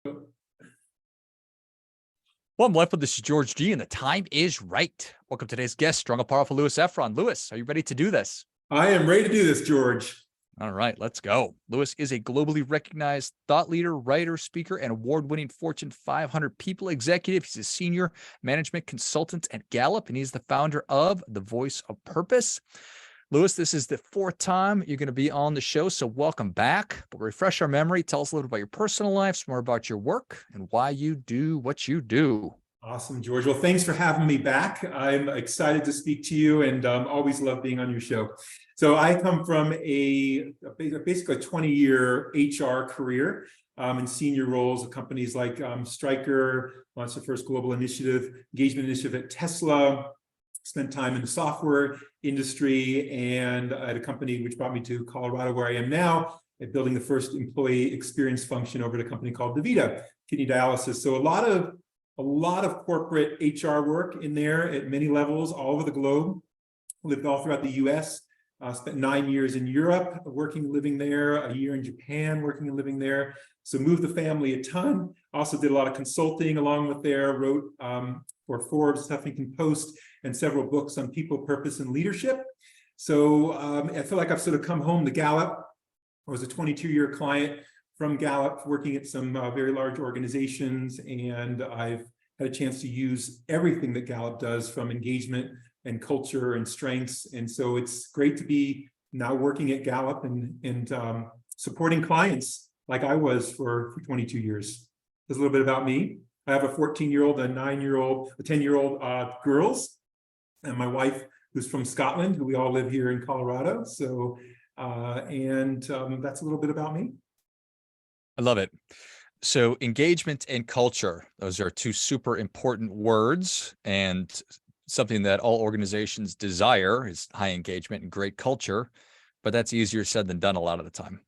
Welcome, LifeBlood. This is George G, and the time is right. Welcome to today's guest, strong and powerful Louis Efron. Louis, are you ready to do this? I am ready to do this, George. All right, let's go. Louis is a globally recognized thought leader, writer, speaker, and award-winning Fortune 500 people executive. He's a senior management consultant at Gallup, and he's the founder of The Voice of Purpose. Louis, this is the fourth time you're going to be on the show, so welcome back. But refresh our memory. Tell us a little about your personal life, some more about your work, and why you do what you do. Awesome, George. Well, thanks for having me back. I'm excited to speak to you and always love being on your show. So I come from basically a 20-year HR career in senior roles at companies like Stryker, launched the first global engagement initiative at Tesla, spent time in the software industry, and I had a company which brought me to Colorado, where I am now, at building the first employee experience function over at a company called DaVita, kidney dialysis. So a lot of corporate HR work in there at many levels all over the globe. Lived all throughout the US, spent 9 years in Europe, working, living there, a year in Japan, working and living there. So moved the family a ton. Also did a lot of consulting along with there, wrote for Forbes, Huffington Post, and several books on people, purpose, and leadership. So I feel like I've sort of come home to Gallup. I was a 22-year client from Gallup, working at some very large organizations, and I've had a chance to use everything that Gallup does, from engagement and culture and strengths. And so it's great to be now working at Gallup and supporting clients like I was for 22 years. There's a little bit about me. I have a 14-year-old, a 9-year-old, a 10-year-old girls, and my wife, who's from Scotland, who we all live here in Colorado. So, that's a little bit about me. I love it. So engagement and culture, those are two super important words, and something that all organizations desire is high engagement and great culture, but that's easier said than done a lot of the time.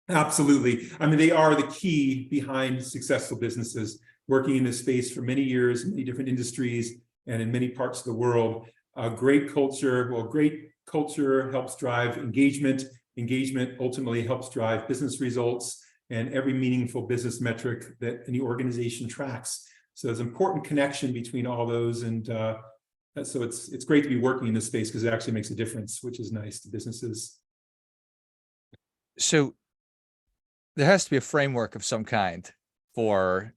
Absolutely. I mean, they are the key behind successful businesses. Working in this space for many years, in many different industries and in many parts of the world, great culture helps drive engagement. Engagement ultimately helps drive business results and every meaningful business metric that any organization tracks. So there's an important connection between all those, and so it's great to be working in this space because it actually makes a difference, which is nice to businesses. So there has to be a framework of some kind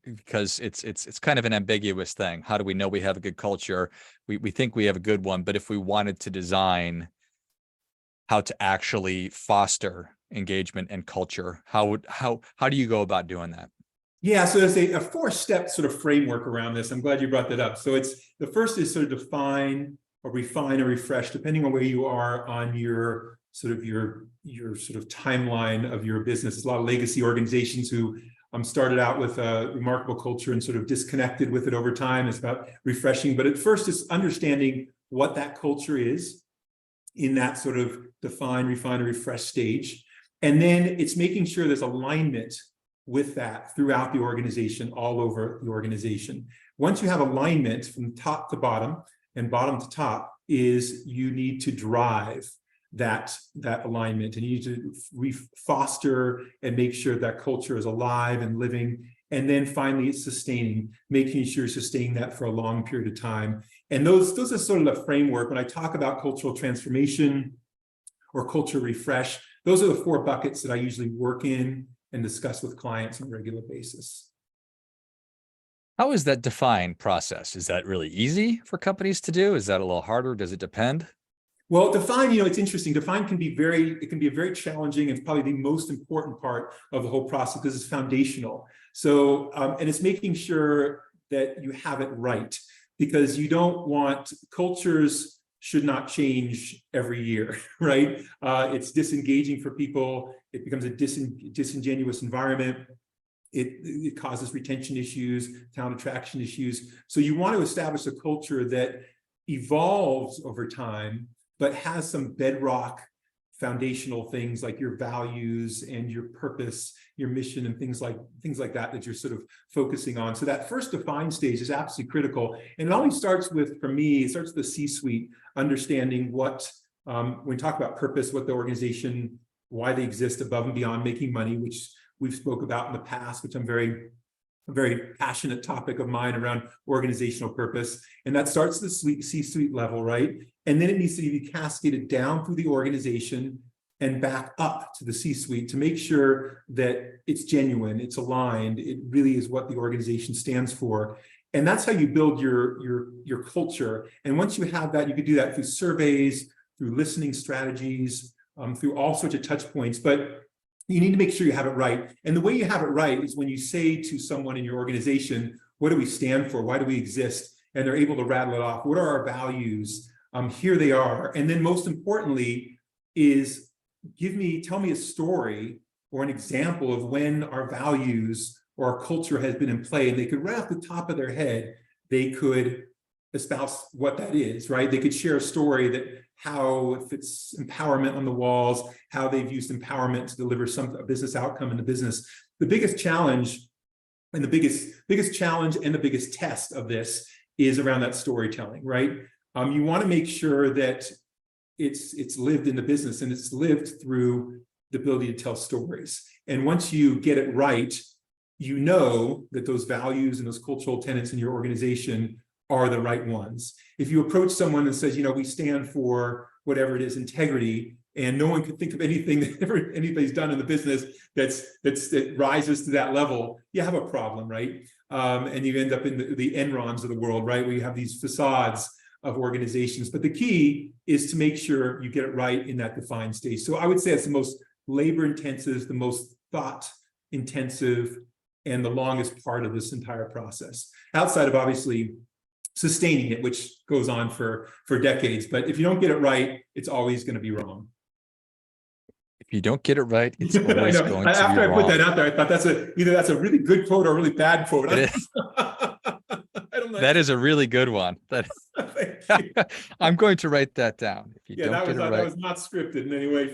because it's kind of an ambiguous thing. How do we know we have a good culture? We think we have a good one, but if we wanted to design how to actually foster engagement and culture, how do you go about doing that? Yeah, so there's a 4-step sort of framework around this. I'm glad you brought that up. So the first is sort of define or refine or refresh, depending on where you are on your sort of timeline of your business. There's a lot of legacy organizations who started out with a remarkable culture and sort of disconnected with it over time. It's about refreshing, but at first it's understanding what that culture is in that sort of define, refine, or refresh stage. And then it's making sure there's alignment with that throughout the organization, all over the organization. Once you have alignment from top to bottom and bottom to top, is you need to drive that alignment, and you need to foster and make sure that culture is alive and living. And then finally it's sustaining, making sure you're sustaining that for a long period of time. And those are sort of the framework. When I talk about cultural transformation or culture refresh, those are the 4 buckets that I usually work in and discuss with clients on a regular basis. How is that define process? Is that really easy for companies to do? Is that a little harder? Does it depend? Well, define, it's interesting. Define can be very challenging, and it's probably the most important part of the whole process because it's foundational. So, and it's making sure that you have it right, because you don't want cultures should not change every year, right? It's disengaging for people. It becomes a disingenuous environment. It causes retention issues, talent attraction issues. So you want to establish a culture that evolves over time, but has some bedrock foundational things like your values and your purpose, your mission, and things like that you're sort of focusing on. So that first define stage is absolutely critical. And it always starts with, for me, it starts with the C-suite, understanding what, when we talk about purpose, what the organization, why they exist above and beyond making money, which we've spoke about in the past, which I'm very a very passionate topic of mine around organizational purpose. And that starts at the C-suite level, right? And then it needs to be cascaded down through the organization and back up to the C-suite to make sure that it's genuine, it's aligned, it really is what the organization stands for. And that's how you build your culture. And once you have that, you can do that through surveys, through listening strategies, through all sorts of touch points. But you need to make sure you have it right. And the way you have it right is when you say to someone in your organization, what do we stand for? Why do we exist? And they're able to rattle it off. What are our values? Here they are. And then most importantly is tell me a story or an example of when our values or our culture has been in play. And they could, right off the top of their head, they could espouse what that is, right? They could share a story that how, if it's empowerment on the walls, how they've used empowerment to deliver a business outcome in the business. The biggest challenge and the biggest test of this is around that storytelling, right? You want to make sure that it's lived in the business and it's lived through the ability to tell stories. And once you get it right, you know that those values and those cultural tenets in your organization are the right ones. If you approach someone and says, we stand for whatever it is, integrity, and no one could think of anything that anybody's done in the business that rises to that level, you have a problem, right? And you end up in the Enrons of the world, right? Where you have these facades of organizations. But the key is to make sure you get it right in that defined stage. So I would say it's the most labor intensive, the most thought intensive, and the longest part of this entire process, outside of obviously sustaining it, which goes on for decades. But if you don't get it right, it's always going to be wrong. If you don't get it right, it's always going to be wrong. After I put that out there, I thought either that's a really good quote or a really bad quote. It is. That is a really good one. I'm going to write that down. If you don't get it right, that was not scripted in any way.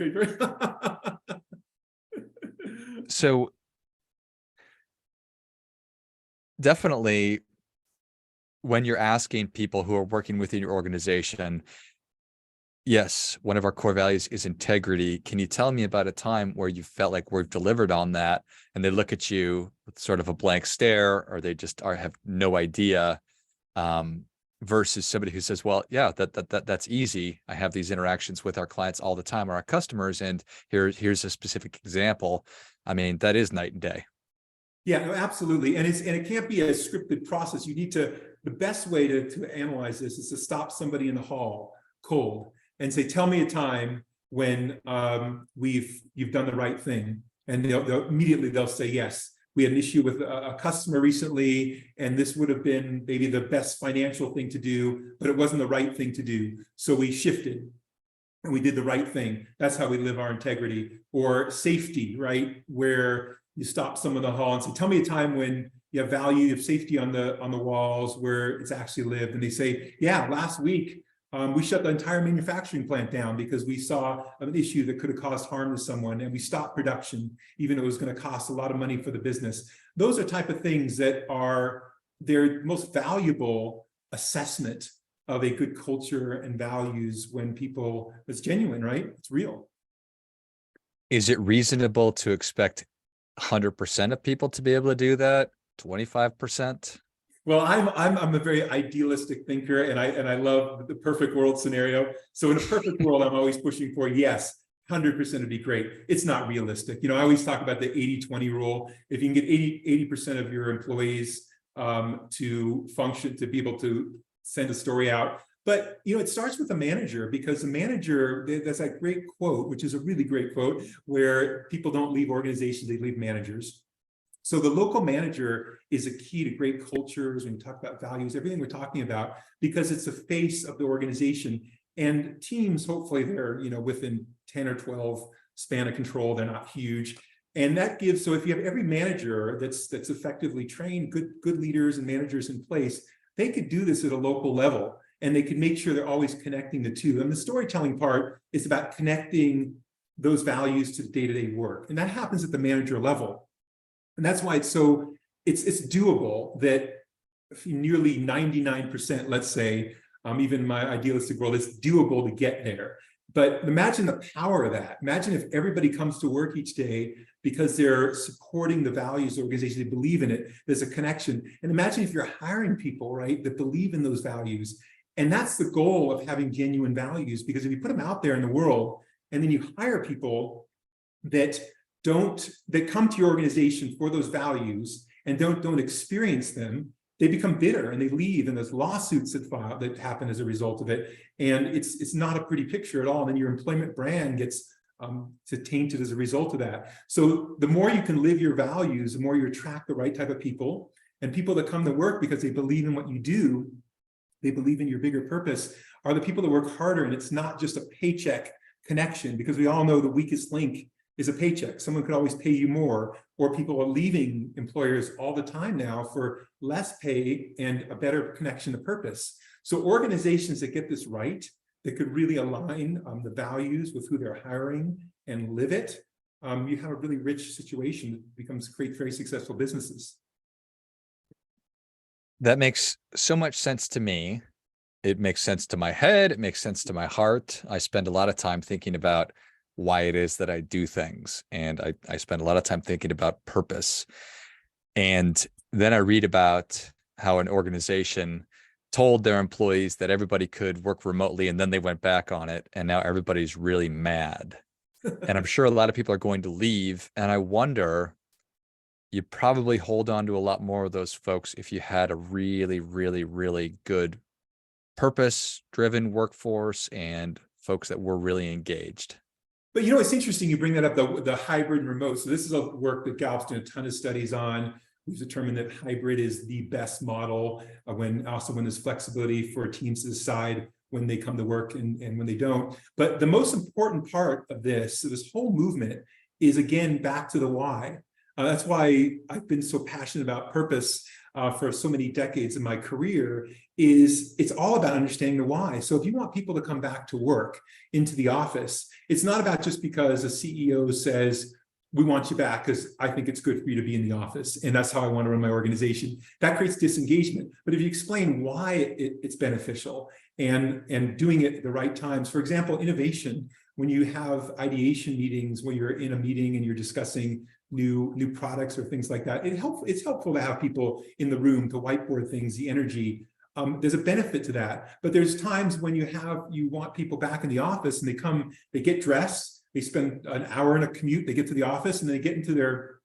So definitely, when you're asking people who are working within your organization, yes, one of our core values is integrity. Can you tell me about a time where you felt like we've delivered on that, and they look at you with sort of a blank stare, or they just have no idea, versus somebody who says, well, yeah, that's easy. I have these interactions with our clients all the time, or our customers, and here's a specific example. I mean, that is night and day. Yeah, no, absolutely. And it can't be a scripted process. You need to, the best way to analyze this is to stop somebody in the hall cold and say, tell me a time when you've done the right thing. And they'll say, yes, we had an issue with a customer recently, and this would have been maybe the best financial thing to do, but it wasn't the right thing to do. So we shifted and we did the right thing. That's how we live our integrity. Or safety, right? Where you stop someone in the hall and say, tell me a time when you have value, you have safety on the walls where it's actually lived. And they say, yeah, last week, we shut the entire manufacturing plant down because we saw an issue that could have caused harm to someone, and we stopped production, even though it was going to cost a lot of money for the business. Those are type of things that are their most valuable assessment of a good culture and values when it's genuine, right? It's real. Is it reasonable to expect 100% of people to be able to do that? 25%? Well, I'm a very idealistic thinker, and I love the perfect world scenario. So in a perfect world, I'm always pushing for, yes, 100% would be great. It's not realistic. I always talk about the 80-20 rule. If you can get 80% of your employees to function, to be able to send a story out. But, it starts with a manager, because the manager, that's that great quote, which is a really great quote, where people don't leave organizations, they leave managers. So the local manager is a key to great cultures when you talk about values, everything we're talking about, because it's the face of the organization. And teams, hopefully they're, within 10 or 12 span of control, they're not huge. And that gives, so if you have every manager that's effectively trained, good leaders and managers in place, they could do this at a local level, and they could make sure they're always connecting the two. And the storytelling part is about connecting those values to the day-to-day work. And that happens at the manager level. And that's why it's doable that nearly 99%, let's say, even my idealistic world, it's doable to get there. But imagine the power of that. Imagine if everybody comes to work each day because they're supporting the values of the organization, they believe in it, there's a connection. And imagine if you're hiring people, right, that believe in those values. And that's the goal of having genuine values, because if you put them out there in the world and then you hire people that come to your organization for those values and don't experience them, they become bitter and they leave, and there's lawsuits that happen as a result of it. And it's not a pretty picture at all. And then your employment brand gets tainted as a result of that. So the more you can live your values, the more you attract the right type of people, and people that come to work because they believe in what you do, they believe in your bigger purpose, are the people that work harder. And it's not just a paycheck connection, because we all know the weakest link is a paycheck. Someone could always pay you more, or people are leaving employers all the time now for less pay and a better connection to purpose. So organizations that get this right, that could really align the values with who they're hiring and live it, you have a really rich situation that create very successful businesses. That makes so much sense to me. It makes sense to my head. It makes sense to my heart. I spend a lot of time thinking about why it is that I do things. And I spend a lot of time thinking about purpose. And then I read about how an organization told their employees that everybody could work remotely, and then they went back on it. And now everybody's really mad. And I'm sure a lot of people are going to leave. And I wonder, you probably hold on to a lot more of those folks if you had a really, really, really good purpose-driven workforce and folks that were really engaged. But it's interesting you bring that up, the hybrid and remote. So this is a work that Gallup's done a ton of studies on. We've determined that hybrid is the best model when there's flexibility for teams to decide when they come to work and when they don't. But the most important part of this whole movement is, again, back to the why. That's why I've been so passionate about purpose for so many decades in my career. It's all about understanding the why. So if you want people to come back to work into the office, it's not about just because a CEO says, we want you back because I think it's good for you to be in the office, and that's how I want to run my organization. That creates disengagement. But if you explain why it's beneficial and doing it at the right times, for example, innovation, when you have ideation meetings, when you're in a meeting and you're discussing new products or things like that, it's helpful to have people in the room to whiteboard things, the energy. There's a benefit to that. But there's times when you want people back in the office, and they get dressed, they spend an hour in a commute, they get to the office, and they get into their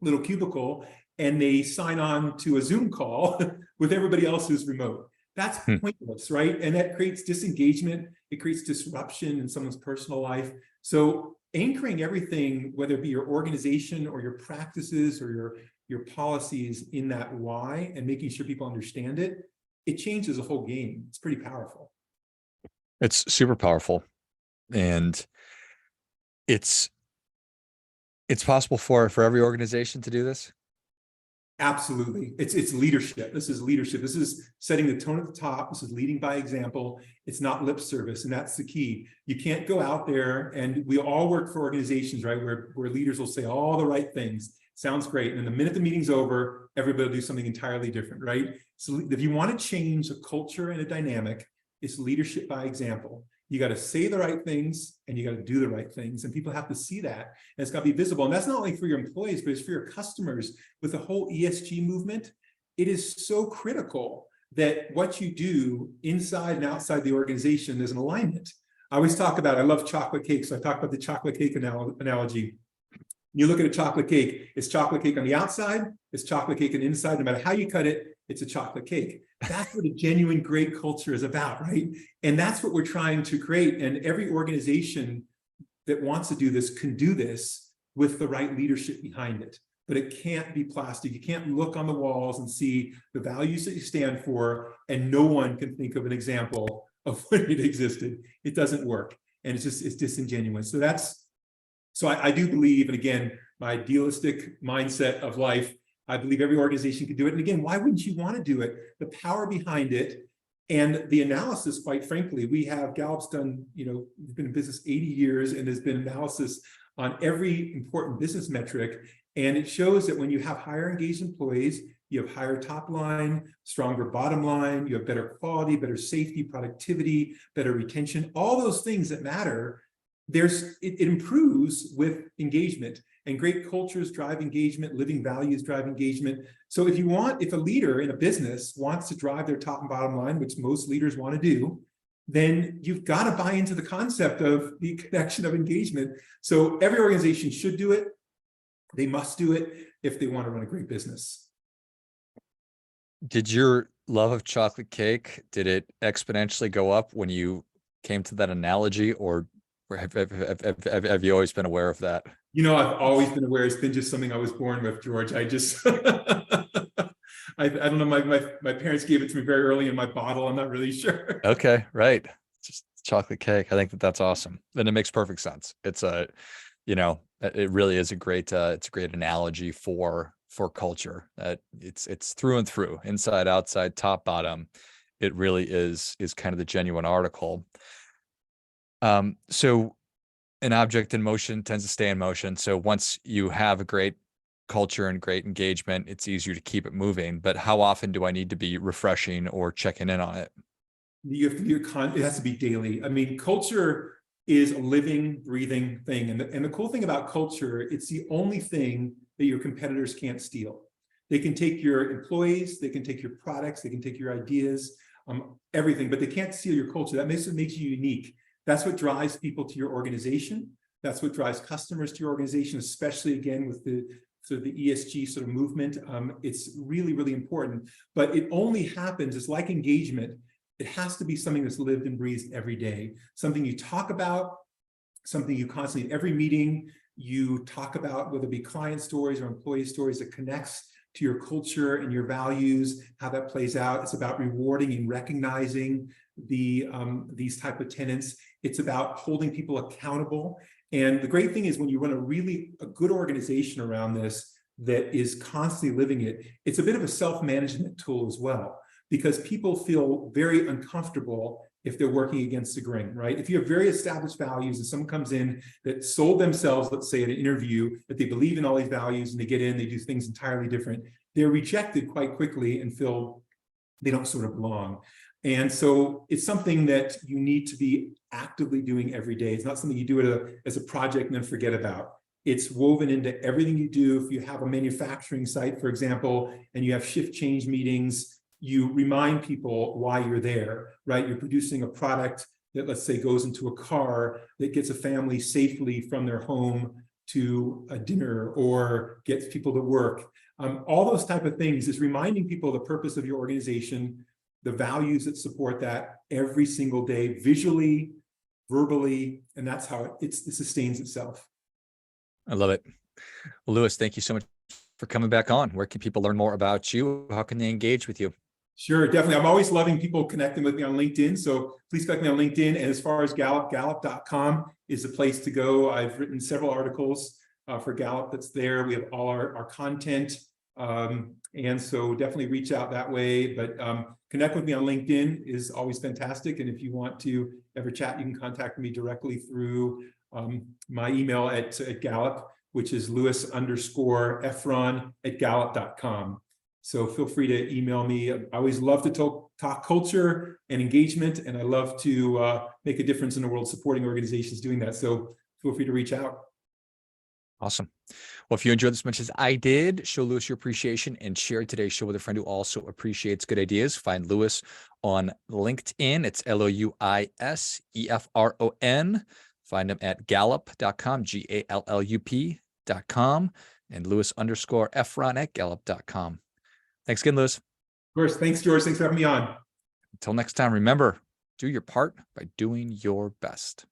little cubicle and they sign on to a Zoom call with everybody else who's remote. That's pointless, right? And that creates disengagement. It creates disruption in someone's personal life. So anchoring everything, whether it be your organization or your practices or your policies, in that why, and making sure people understand it, it changes the whole game. It's pretty powerful. It's super powerful. And it's possible for every organization to do this? Absolutely. It's leadership. This is leadership. This is setting the tone at the top. This is leading by example. It's not lip service. And that's the key. You can't go out there, and we all work for organizations, right, where leaders will say all the right things. Sounds great. And then the minute the meeting's over, everybody will do something entirely different, right? So if you want to change a culture and a dynamic, it's leadership by example. You got to say the right things and you got to do the right things, and people have to see that, and it's got to be visible. And that's not only for your employees, but it's for your customers. With the whole ESG movement, it is so critical that what you do inside and outside the organization, there's an alignment. I love chocolate cake, so I talk about the chocolate cake analogy. You look at a chocolate cake, it's chocolate cake on the outside, it's chocolate cake on the inside. No matter how you cut it, it's a chocolate cake. That's what a genuine great culture is about, right? And that's what we're trying to create. And every organization that wants to do this can do this with the right leadership behind it. But it can't be plastic. You can't look on the walls and see the values that you stand for, and no one can think of an example of when it existed. It doesn't work. And it's disingenuous. So I do believe, and again, my idealistic mindset of life, I believe every organization can do it. And again, why wouldn't you want to do it? The power behind it and the analysis, quite frankly, Gallup's done, we've been in business 80 years, and there's been analysis on every important business metric. And it shows that when you have higher engaged employees, you have higher top line, stronger bottom line, you have better quality, better safety, productivity, better retention, all those things that matter. It improves with engagement, and great cultures drive engagement, living values drive engagement. So if a leader in a business wants to drive their top and bottom line, which most leaders want to do, then you've got to buy into the concept of the connection of engagement. So every organization should do it. They must do it if they want to run a great business. Did your love of chocolate cake, did it exponentially go up when you came to that analogy, or have you always been aware of that? I've always been aware. It's been just something I was born with, George. I just, I don't know. My parents gave it to me very early in my bottle. I'm not really sure. Okay, right. Just chocolate cake. I think that's awesome, and it makes perfect sense. It's it really is a great analogy for culture. That it's through and through, inside, outside, top, bottom. It really is kind of the genuine article. So an object in motion tends to stay in motion. So once you have a great culture and great engagement, it's easier to keep it moving. But how often do I need to be refreshing or checking in on it? You have to it has to be daily. I mean, culture is a living, breathing thing. And the cool thing about culture, it's the only thing that your competitors can't steal. They can take your employees, they can take your products, they can take your ideas, everything, but they can't steal your culture. That makes you unique. That's what drives people to your organization. That's what drives customers to your organization, especially again with the sort of the ESG sort of movement. It's really, really important, but it only happens, it's like engagement. It has to be something that's lived and breathed every day, something you talk about, something you constantly, every meeting you talk about, whether it be client stories or employee stories, that connects to your culture and your values, how that plays out. It's about rewarding and recognizing these type of tenets. It's about holding people accountable. And the great thing is when you run a good organization around this that is constantly living it, it's a bit of a self-management tool as well, because people feel very uncomfortable if they're working against the grain, right? If you have very established values and someone comes in that sold themselves, let's say at an interview, that they believe in all these values and they get in, they do things entirely different, they're rejected quite quickly and feel they don't sort of belong. And so it's something that you need to be actively doing every day. It's not something you do as a project and then forget about. It's woven into everything you do. If you have a manufacturing site, for example, and you have shift change meetings, you remind people why you're there, right? You're producing a product that, let's say, goes into a car that gets a family safely from their home to a dinner or gets people to work. All those type of things is reminding people the purpose of your organization, the values that support that every single day, visually, verbally, and that's how it sustains itself. I love it. Well, Louis, thank you so much for coming back on. Where can people learn more about you? How can they engage with you? Sure, definitely. I'm always loving people connecting with me on LinkedIn. So please connect me on LinkedIn. And as far as Gallup, Gallup.com is the place to go. I've written several articles for Gallup that's there. We have all our content. And so definitely reach out that way. But connect with me on LinkedIn is always fantastic. And if you want to ever chat, you can contact me directly through my email at Gallup, which is Louis_Efron@Gallup.com. So feel free to email me. I always love to talk culture and engagement, and I love to make a difference in the world supporting organizations doing that. So feel free to reach out. Awesome. Well, if you enjoyed this as much as I did, show Louis your appreciation and share today's show with a friend who also appreciates good ideas. Find Louis on LinkedIn. It's LOUISEFRON. Find him at Gallup.com, GALLUP.com, and Louis_Efron@Gallup.com. Thanks again, Louis. Of course. Thanks, George. Thanks for having me on. Until next time, remember, do your part by doing your best.